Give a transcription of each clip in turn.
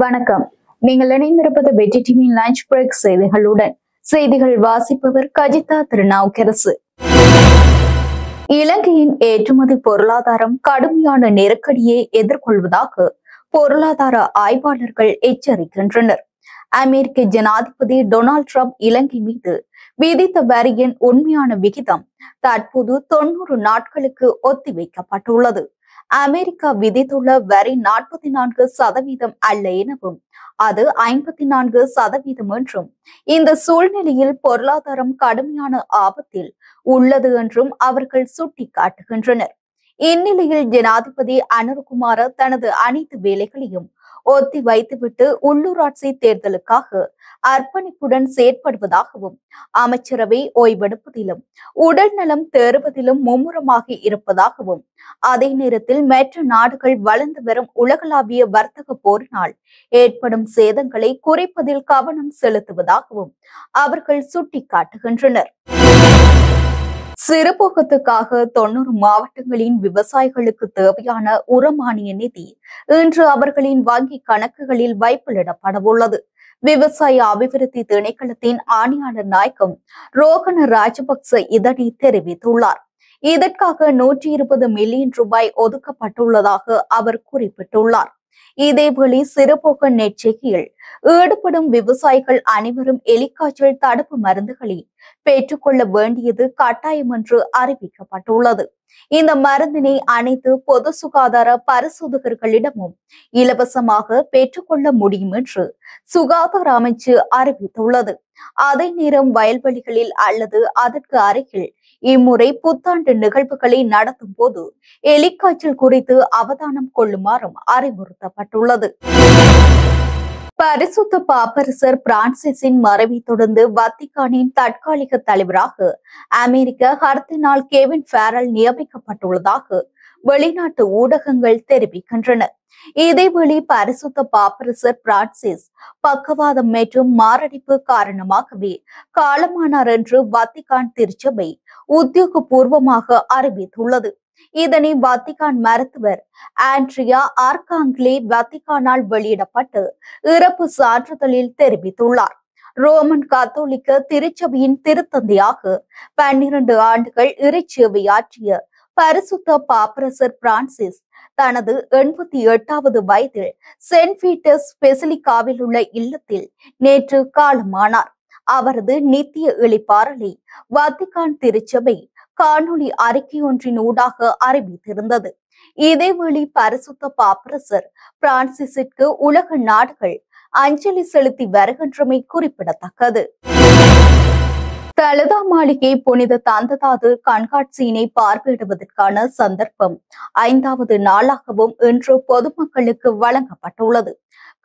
வணக்கம். நீங்கள் இணைந்திருப்பது வெற்றி டிவியின் லஞ்ச் பிரேக் செய்திகளுடன். செய்திகள் வாசிப்பவர் கஜிதா திருநாவுக்கரசு. இலங்கையின் ஏற்றுமதி பொருளாதாரம் கடுமையான நெருக்கடியை எதிர்கொள்வதாக பொருளாதார ஆய்வாளர்கள் எச்சரிக்கின்றனர். அமெரிக்க ஜனாதிபதி டொனால்ட் ட்ரம்ப் இலங்கை மீது விதித்த வரியின் உண்மையான விகிதம் தற்போது 90 நாட்களுக்கு ஒத்திவைக்கப்பட்டுள்ளது. அமெரிக்கா விதித்துள்ள வரி 44% அல்ல எனவும் அது 54% என்றும், இந்த சூழ்நிலையில் பொருளாதாரம் கடுமையான ஆபத்தில் உள்ளது என்றும் அவர்கள் சுட்டிக்காட்டுகின்றனர். இந்நிலையில் ஜனாதிபதி அனுரகுமார தனது அனைத்து வேலைகளையும் ஒத்தி வைத்துவிட்டு உள்ளூராட்சி தேர்தலுக்காக அர்ப்பணிப்புடன் செயற்படுவதாகவும், அமைச்சரவை ஓய்வெடுப்பதிலும் உடல் நலம் தேறுவதிலும் மும்முரமாக இருப்பதாகவும், அதே நேரத்தில் மற்ற நாடுகள் வளர்ந்து வரும் உலகளாவிய வர்த்தக போரினால் ஏற்படும் சேதங்களை குறைப்பதில் கவனம் செலுத்துவதாகவும் அவர்கள் சுட்டிக்காட்டுகின்றனர். சிறுபோகத்துக்காக 90 மாவட்டங்களின் விவசாயிகளுக்கு தேவையான உரமானிய நிதி இன்று அவர்களின் வங்கி கணக்குகளில் வைப்பிலிடப்படவுள்ளது. விவசாய அபிவிருத்தி திணைக்களத்தின் ஆணையாளர் நாயகம் ரோகண ராஜபக்ச இதனை தெரிவித்துள்ளார். இதற்காக 120 மில்லியன் ரூபாய் ஒதுக்கப்பட்டுள்ளதாக அவர் குறிப்பிட்டுள்ளார். இதேவேளை சிறுபோக நெற்செய்கையில் ஈடுபடும் விவசாயிகள் அனைவரும் எலிக்காய்ச்சல் தடுப்பு மருந்துகளை பெற்றுக்கொள்ள வேண்டியது கட்டாயம் என்று அறிவிக்கப்பட்டுள்ளது. இந்த மருந்தினை அனைத்து பொது சுகாதார பரிசோதகர்களிடமும் இலவசமாக பெற்றுக்கொள்ள முடியும் என்று சுகாதார அமைச்சு அறிவித்துள்ளது. அதே நேரம் வயல்வெளிகளில் அல்லது அதற்கு அருகில் இம்முறை புத்தாண்டு நிகழ்வுகளை நடத்தும் போது எலிக்காய்ச்சல் குறித்து அவதானம் கொள்ளுமாறும் அறிவுறுத்தப்பட்டுள்ளது. பரிசுத்த பாப்பரசர் பிரான்சிஸின் மறைவை தொடர்ந்து வத்திக்கானின் தற்காலிக தலைவராக அமெரிக்க கர்தினால் கெவின் ஃபெரல் நியமிக்கப்பட்டுள்ளதாக வெளிநாட்டு ஊடகங்கள் தெரிவிக்கின்றன. இதேவேளை பரிசுத்த பாப்பரசர் பிரான்சிஸ் பக்கவாதம் மற்றும் மாரடைப்பு காரணமாகவே காலமானார் என்று வத்திக்கான் திருச்சபை உத்தியோகபூர்வமாக அறிவித்துள்ளது. இதனை வத்திக்கான் மருத்துவர் ஆண்ட்ரியா ஆர்காங்லே வத்திக்கானால் வெளியிடப்பட்டு இறப்பு சான்றிதழில் தெரிவித்துள்ளார். ரோமன் கத்தோலிக்க திருச்சபையின் திருத்தந்தையாக 12 ஆண்டுகள் இறைச்சேவையாற்றிய பரிசுத்த பாப்பரசர் பிரான்சிஸ் தனது 88வது வயதில் சென்ட் பீட்டர்ஸ் பெசிலிகாவில் உள்ள இல்லத்தில் நேற்று காலமானார். அவரது நித்திய இளைப்பாறலை வத்திக்கான் திருச்சபை காணொலி அறிக்கை ஒன்றின் ஊடாக அறிவித்திருந்தது. இதேவேளை பரிசுத்த பாப்பரசர் பிரான்சிஸிற்கு உலக நாடுகள் அஞ்சலி செலுத்தி வருகின்றமை குறிப்பிடத்தக்கது. தலதா மாளிகை புனித தந்ததாது கண்காட்சியினை பார்வையிடுவதற்கான சந்தர்ப்பம் 5வது நாளாகவும் இன்று பொதுமக்களுக்கு வழங்கப்பட்டுள்ளது.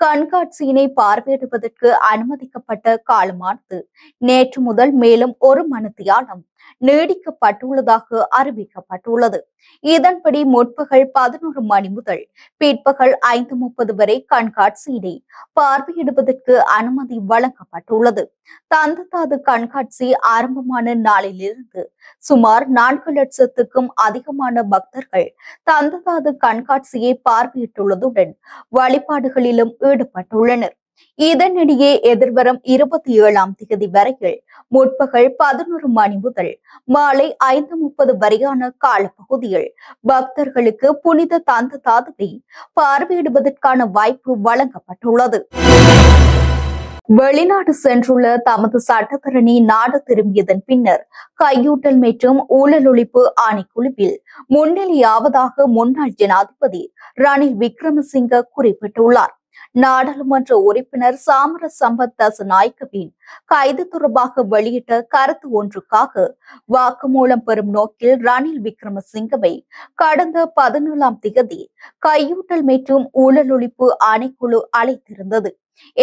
கண்காட்சியினை பார்வையிடுவதற்கு அனுமதிக்கப்பட்ட காலமானது நேற்று முதல் மேலும் 1 மணித்தியாலம் நீடிக்கப்பட்டுள்ளதாக அறிவிக்கப்பட்டுள்ளது. இதன்படி முற்பகல் 11 மணி முதல் பிற்பகல் 5:30 வரை கண்காட்சியினை பார்வையிடுவதற்கு அனுமதி வழங்கப்பட்டுள்ளது. தந்ததாது கண்காட்சி ஆரம்பமான நாளிலிருந்து சுமார் 4 லட்சத்துக்கும் அதிகமான பக்தர்கள் தந்ததாது கண்காட்சியை பார்வையிட்டுள்ளதுடன் வழிபாடுகளிலும் ஈடுபட்டுள்ளனர். இதனிடையே எதிர்வரும் 27ஆம் தேதி வரையில் முற்பகல் 11 மணி முதல் மாலை 5:30 வரையான காலப்பகுதியில் பக்தர்களுக்கு புனித தந்ததாதுவை பார்வையிடுவதற்கான வாய்ப்பு வழங்கப்பட்டுள்ளது. வெளிநாடு சென்றுள்ள தமது சட்டத்தரணி நாடு திரும்பியதன் பின்னர் கையூட்டல் மற்றும் ஊழல் ஒழிப்பு ஆணைக்குழுவில் முன்னிலையாவதாக முன்னாள் ஜனாதிபதி ரணில் விக்ரமசிங்க குறிப்பிட்டுள்ளார். நாடாளுமன்ற உறுப்பினர் சாமர சம்பத் தசநாயக்கவின் கைது தொடர்பாக வெளியிட்ட கருத்து ஒன்றுக்காக வாக்குமூலம் பெறும் நோக்கில் ரணில் விக்ரமசிங்கவை கடந்த 17ஆம் தேதி கையூட்டல் மற்றும் ஊழல் ஒழிப்பு ஆணைக்குழு அழைத்திருந்தது.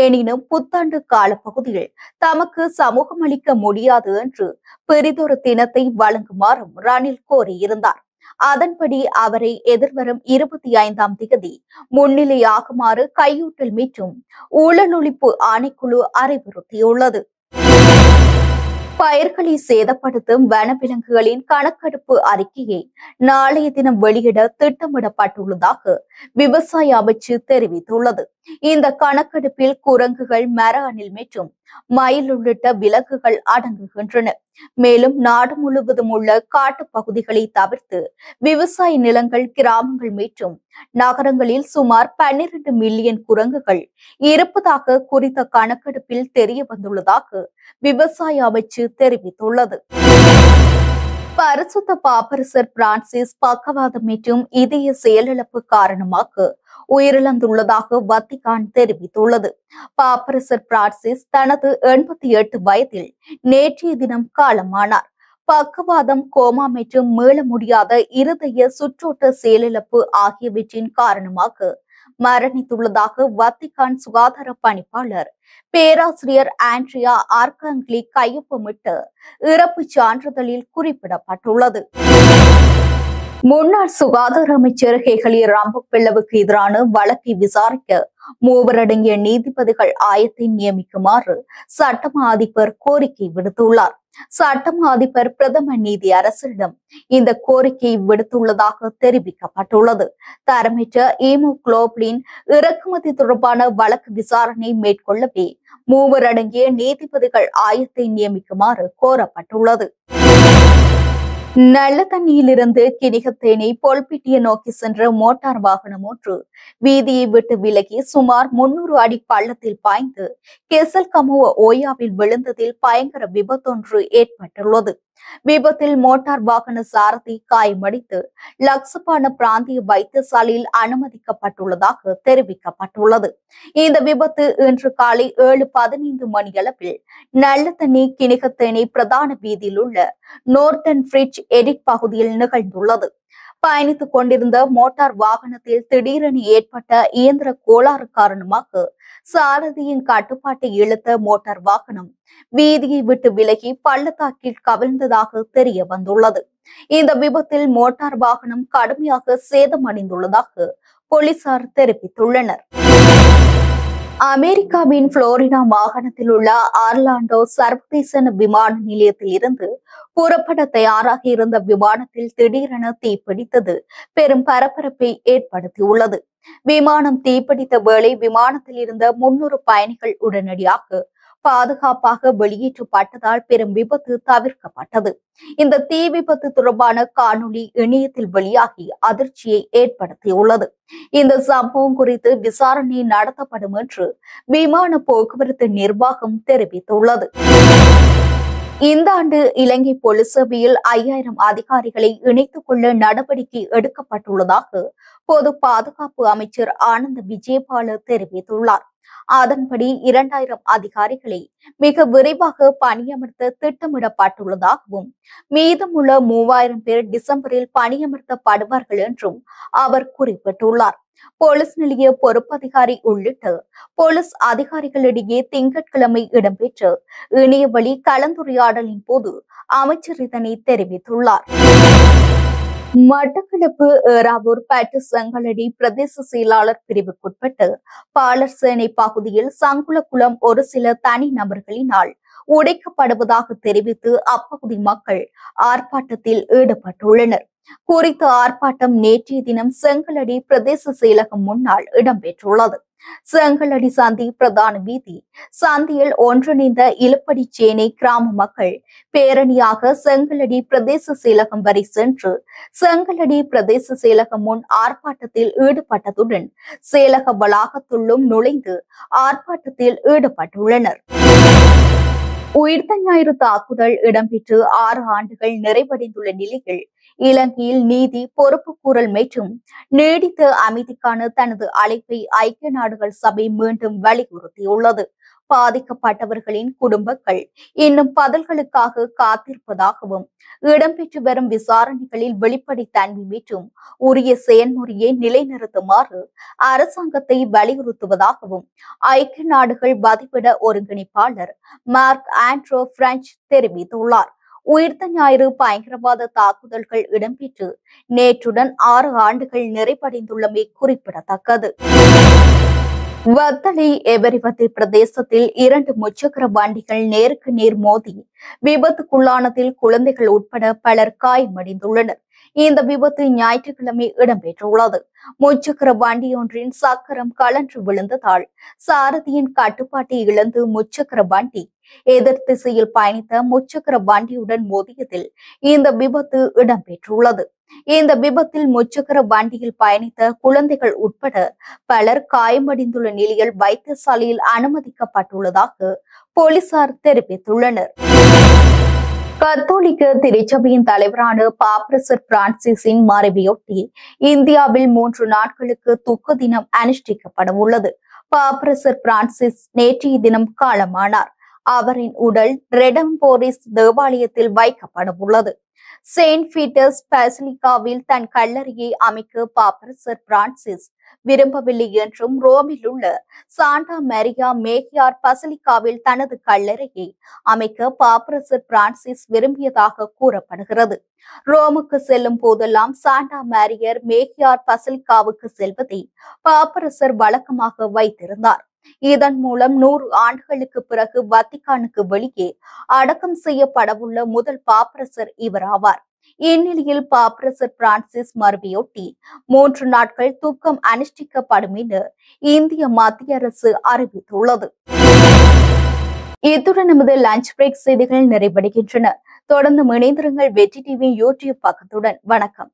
எனினும் புத்தாண்டு கால பகுதியில் தமக்கு சமூகம் அளிக்க முடியாது என்று பெரிதொரு தினத்தை வழங்குமாறும் ரணில் கோரியிருந்தார். அதன்படி அவரை எதிர்வரும் 25ஆம் தேதி முன்னிலையாகுமாறு கையூட்டல் மற்றும் ஊழல் ஒழிப்பு ஆணைக்குழு அறிவுறுத்தியுள்ளது. பயிர்களை சேதப்படுத்தும் வனவிலங்குகளின் கணக்கெடுப்பு அறிக்கையை நாளைய தினம் வெளியிட திட்டமிடப்பட்டுள்ளதாக விவசாய அமைச்சு தெரிவித்துள்ளது. இந்த கணக்கெடுப்பில் குரங்குகள், மர அணில் மற்றும் மயில் உள்ளிட்ட விலங்குகள் அடங்குகின்றன. மேலும் நாடு முழுவதும் உள்ள காட்டுப் பகுதிகளை தவிர்த்து விவசாய நிலங்கள், கிராமங்கள் மற்றும் நகரங்களில் சுமார் 12 மில்லியன் குரங்குகள் இருப்பதாக குறித்த கணக்கெடுப்பில் தெரிய வந்துள்ளதாக விவசாய அமைச்சு தெரிவித்துள்ளது. பரிசுத்த பாப்பரசர் பிரான்சிஸ் பக்கவாதம் மற்றும் இதய செயலிழப்பு காரணமாக உயிரிழந்துள்ளதாக வத்திகான் தெரிவித்துள்ளது. பாப்பரசர் பிரான்சிஸ் தனது 88 வயதில் நேற்றைய தினம் காலமானார். பக்கவாதம், கோமா மற்றும் மீள முடியாத இருதய சுற்றோட்ட செயலிழப்பு ஆகியவற்றின் காரணமாக மரணித்துள்ளதாக வத்திகான் சுகாதார பணிப்பாளர் பேராசிரியர் ஆண்ட்ரியா ஆர்காங்லி கையொப்பமிட்ட இறப்பு சான்றிதழில் குறிப்பிடப்பட்டுள்ளது. முன்னாள் சுகாதார அமைச்சர் ஹெகலி ராம்பக்வெல்லவுக்கு எதிரான வழக்கை விசாரிக்க 3 அடங்கிய நீதிபதிகள் ஆயத்தை நியமிக்குமாறு சட்டமா அதிபர் கோரிக்கை விடுத்துள்ளார். சட்டமா அதிபர் பிரதம நீதி அரசரிடம் இந்த கோரிக்கையை விடுத்துள்ளதாக தெரிவிக்கப்பட்டுள்ளது. தரமற்ற ஈமோகுளோபின் இறக்குமதி தொடர்பான வழக்கு விசாரணை மேற்கொள்ளவே 3 அடங்கிய நீதிபதிகள் ஆயத்தை நியமிக்குமாறு கோரப்பட்டுள்ளது. நல்ல தண்ணியிலிருந்து கிணிகத்தேனை பொல்பிட்டிய நோக்கி சென்ற மோட்டார் வாகனம் ஒன்று வீதியை விட்டு விலகி சுமார் 300 அடி பள்ளத்தில் பாய்ந்து கெசல் கமுவ ஓயாவில் விழுந்ததில் பயங்கர விபத்தொன்று ஏற்பட்டுள்ளது. விபத்தில் மோட்டார் வாகன சாரதி காயமடைந்து லக்சபான பிராந்திய வைத்தியசாலையில் அனுமதிக்கப்பட்டுள்ளதாக தெரிவிக்கப்பட்டுள்ளது. இந்த விபத்து இன்று காலை 7:15 மணியளவில் நல்ல தண்ணி கிணிகத்தேனை பிரதான வீதியில் உள்ள நோர்டன் பிரிட்ஜ் எடிட் பகுதியில் நிகழ்ந்துள்ளது. பயணித்துக் கொண்டிருந்த மோட்டார் வாகனத்தில் திடீரென ஏற்பட்ட இயந்திர கோளாறு காரணமாக சாரதியின் கட்டுப்பாட்டை இழுத்த மோட்டார் வாகனம் வீதியை விட்டு விலகி பள்ளத்தாக்கில் கவிழ்ந்ததாக தெரிய வந்துள்ளது. இந்த விபத்தில் மோட்டார் வாகனம் கடுமையாக சேதமடைந்துள்ளதாக போலீசார் தெரிவித்துள்ளனர். அமெரிக்காவின் புளோரிடா மாகாணத்தில் உள்ள ஆர்லாண்டோ சர்வதேச விமான நிலையத்தில் இருந்து புறப்பட தயாராக இருந்த விமானத்தில் திடீரென தீப்பிடித்தது பெரும் பரபரப்பை ஏற்படுத்தியுள்ளது. விமானம் தீப்பிடித்த வேளை விமானத்தில் இருந்த 300 பயணிகள் உடனடியாக பாதுகாப்பாக வெளியேற்றப்பட்டதால் பெரும் விபத்து தவிர்க்கப்பட்டது. இந்த தீ விபத்து தொடர்பான காணொலி இணையத்தில் வெளியாகி அதிர்ச்சியை ஏற்படுத்தியுள்ளது. இந்த சம்பவம் குறித்து விசாரணை நடத்தப்படும் என்று விமான போக்குவரத்து நிர்வாகம் தெரிவித்துள்ளது. இந்த ஆண்டு இலங்கை போலீஸ் சேவையில் 5000 அதிகாரிகளை இணைத்துக் கொள்ள நடவடிக்கை எடுக்கப்பட்டுள்ளதாக பொது பாதுகாப்பு அமைச்சர் ஆனந்த விஜயபால தெரிவித்துள்ளார். அதன்படி 2000 அதிகாரிகளை மிக விரைவாக பணியமர்த்த திட்டமிடப்பட்டுள்ளதாகவும் மீதமுள்ள 3000 பேர் டிசம்பரில் பணியமர்த்தப்படுவார்கள் என்றும் அவர் குறிப்பிட்டுள்ளார். போலீஸ் நிலைய பொறுப்பதிகாரி உள்ளிட்ட போலீஸ் அதிகாரிகளிடையே திங்கட்கிழமை இடம்பெற்ற இணையவழி கலந்துரையாடலின் போது அமைச்சர் இதனை தெரிவித்துள்ளார். மட்டக்களப்பு ஏறாவூர் பட்டு சங்களடி பிரதேச செயலாளர் பிரிவுக்குட்பட்டு பாலர்சேனை பகுதியில் சங்குளக்குளம் ஒரு சில தனி நபர்களினால் உடைக்கப்படுவதாக தெரிவித்து அப்பகுதி மக்கள் ஆர்ப்பாட்டத்தில் ஈடுபட்டுள்ளனர். குறித்த ஆர்ப்பாட்டம் நேற்றைய தினம் செங்கலடி பிரதேச செயலகம் முன்னால் இடம்பெற்றுள்ளது. செங்கலடி சந்தி பிரதான வீதி சந்தியில் ஒன்றிணைந்த இலுப்படிச்சேனை கிராம மக்கள் பேரணியாக செங்கலடி பிரதேச செயலகம் வரை சென்று செங்கலடி பிரதேச செயலகம் முன் ஆர்ப்பாட்டத்தில் ஈடுபட்டதுடன் செயலக வளாகத்துள்ளும் நுழைந்து ஆர்ப்பாட்டத்தில் ஈடுபட்டுள்ளனர். உயிர்த்த ஞாயிறு தாக்குதல் இடம்பெற்று 6 ஆண்டுகள் நிறைவடைந்துள்ள நிலையில் இலங்கையில் நீதி, பொறுப்புக்கூறல் மற்றும் நீடித்த அமைதிக்கான தனது அழைப்பை ஐக்கிய நாடுகள் சபை மீண்டும் வலியுறுத்தியுள்ளது. பாதிக்கப்பட்டவர்களின் குடும்பங்கள் இன்னும் பதில்களுக்காக காத்திருப்பதாகவும் இடம்பெற்று வரும் விசாரணைகளில் வெளிப்படைத்தன்மை மற்றும் உரிய செயல்முறையை நிலைநிறுத்துமாறு அரசாங்கத்தை வலியுறுத்துவதாகவும் ஐக்கிய நாடுகள் வதிவிட ஒருங்கிணைப்பாளர் மார்க் ஆண்ட்ரோ பிரெஞ்ச் தெரிவித்துள்ளார். உயிர்த்த ஞாயிறு பயங்கரவாத தாக்குதல்கள் இடம்பெற்று நேற்றுடன் 6 ஆண்டுகள் நிறைவடைந்துள்ளமை குறிப்பிடத்தக்கது. வத்தளை எவரிவத்தை பிரதேசத்தில் 2 முச்சக்கர வண்டிகள் நேருக்கு நேர் மோதி விபத்துக்குள்ளானதில் குழந்தைகள் உட்பட பலர் காயமடைந்துள்ளனர். இந்த விபத்து ஞாயிற்றுக்கிழமை இடம்பெற்றுள்ளது. முச்சக்கர வண்டியொன்றின் சக்கரம் கழன்று விழுந்ததால் சாரதியின் கட்டுப்பாட்டை இழந்து முச்சக்கர வண்டி எதிர் திசையில் பயணித்த முச்சக்கர வண்டியுடன் மோதியதில் இந்த விபத்து இடம்பெற்றுள்ளது. இந்த விபத்தில் முச்சக்கர வண்டியில் பயணித்த குழந்தைகள் உட்பட பலர் காயமடைந்துள்ள நிலையில் வைத்தியசாலையில் அனுமதிக்கப்பட்டுள்ளதாக போலீசார் தெரிவித்துள்ளனர். கத்தோலிக்க திருச்சபையின் தலைவரான பாப்பரசர் பிரான்சிஸின் மறைவையொட்டி இந்தியாவில் 3 நாட்களுக்கு துக்க தினம் அனுஷ்டிக்கப்பட உள்ளது. பாப்பரசர் பிரான்சிஸ் நேற்றைய தினம் காலமானார். அவரின் உடல் ரெடம்போரிஸ் தேவாலயத்தில் வைக்கப்பட உள்ளது. செயின்ட் பீட்டர்ஸ் பசிலிகாவில் தன் கல்லறையை அமைக்க பாப்பரசர் பிரான்சிஸ் விரும்பவில்லை என்றும் ரோமில் உள்ள சாண்டா மரியா மேகியார் பசிலிகாவில் தனது கல்லறையை அமைக்க பாப்பரசர் பிரான்சிஸ் விரும்பியதாக கூறப்படுகிறது. ரோமுக்கு செல்லும் போதெல்லாம் சாண்டா மேரியர் மேகியார் பசிலிகாவுக்கு செல்வதை பாப்பரசர் வழக்கமாக வைத்திருந்தார். இதன் மூலம் 100 ஆண்டுகளுக்கு பிறகு வத்திக்கானுக்கு வெளியே அடக்கம் செய்யப்படவுள்ள முதல் பாப்பரசர் இவர் ஆவார். இந்நிலையில் பாப்பரசர் பிரான்சிஸ் மறைவையொட்டி 3 நாட்கள் துக்கம் அனுஷ்டிக்கப்படும் என இந்திய மத்திய அரசு அறிவித்துள்ளது. இத்துடன் நமது லஞ்ச் பிரேக் செய்திகள் நிறைவடைகின்றன. தொடர்ந்து இணைந்திருங்கள் வெற்றி டிவி யூடியூப் பக்கத்துடன். வணக்கம்.